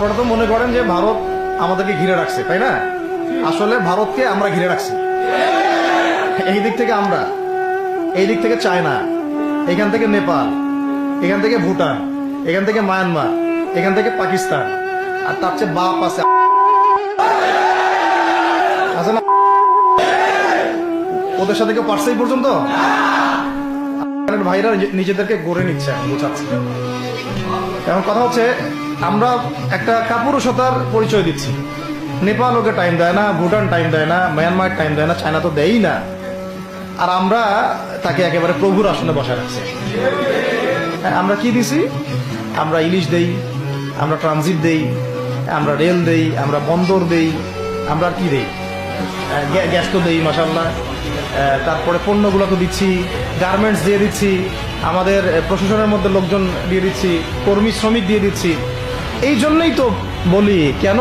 আপনারা তো মনে করেন যে ভারত আমাদেরকে ঘিরে রাখছে, তাই না? আসলে ভারতকে আমরা ঘিরে রাখছি। এই দিক থেকে আমরা, এই দিক থেকে চায়না, এখান থেকে নেপাল, এখান থেকে ভুটান, এখান থেকে মায়ানমার, এখান থেকে পাকিস্তান, আর তার চেয়ে বাপ আছে না? ওদের সাথে কেউ পারছে এই পর্যন্ত? ভাইরা নিজেদেরকে গড়ে নিচ্ছে, বোঝাচ্ছে। এখন কথা হচ্ছে, আমরা একটা কাপুরুষতার পরিচয় দিচ্ছি। নেপাল ওকে টাইম দেয় না, ভুটান টাইম দেয় না, মায়ানমার টাইম দেয় না, চায়না তো দেয়ই না, আর আমরা তাকে একেবারে প্রভুর আসনে বসায় রাখছি। আমরা কি দিছি? আমরা ইলিশ দেই, আমরা ট্রানজিট দেই, আমরা রেল দেই, আমরা বন্দর দেই, আমরা কি দেই? গ্যাস তো দেই মাশাআল্লাহ। তারপরে পণ্যগুলো তো দিচ্ছি, গার্মেন্টস দিয়ে দিচ্ছি, আমাদের প্রশাসনের মধ্যে লোকজন দিয়ে দিচ্ছি, কর্মী শ্রমিক দিয়ে দিচ্ছি। এই জন্যই তো বলি, কেন